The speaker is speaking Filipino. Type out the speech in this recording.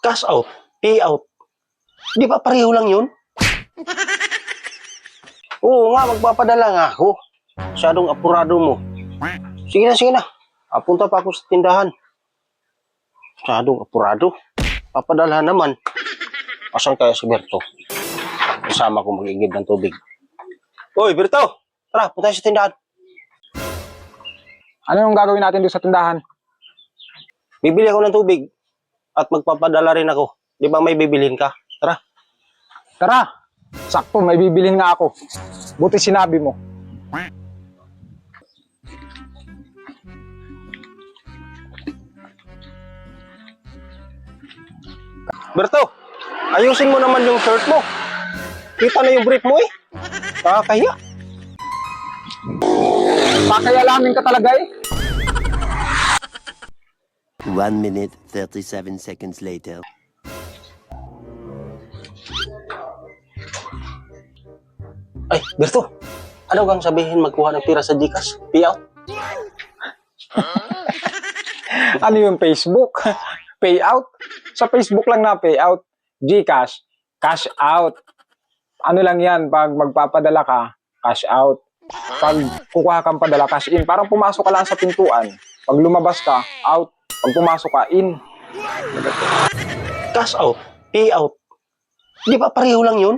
Cash out, pay out. Di ba pareho lang yun? Oo nga, magpapadala nga ako. Masyadong apurado mo. Sige na. Apunta pa ako sa tindahan. Masyadong apurado. Papadala naman. Asan kaya si Berto? Kasama ko mag-igib ng tubig. Hoy, Berto! Tara, punta tayo sa tindahan. Ano yung gagawin natin doon sa tindahan? Bibili ako ng tubig. At magpapadala rin ako. Di ba may bibilhin ka? Tara. Tara! Sakto, may bibilhin nga ako. Buti sinabi mo. Berto, ayusin mo naman yung shirt mo. Kita na yung brief mo eh. Kaya. Pakayalamin ka talaga eh. 1 minute, 37 seconds later. Ay, Berto, ano kang sabihin magkuha ng pira sa Gcash? Payout? Ano yung Facebook? Payout? Sa Facebook lang na payout. Gcash, cash out. Ano lang yan, pag magpapadala ka, cash out. Pag kukuha kang padala, cash in. Parang pumasok ka lang sa pintuan. Pag lumabas ka, out. Pag pumasok ka, in. Cash out, payout. Di ba pareho lang yun?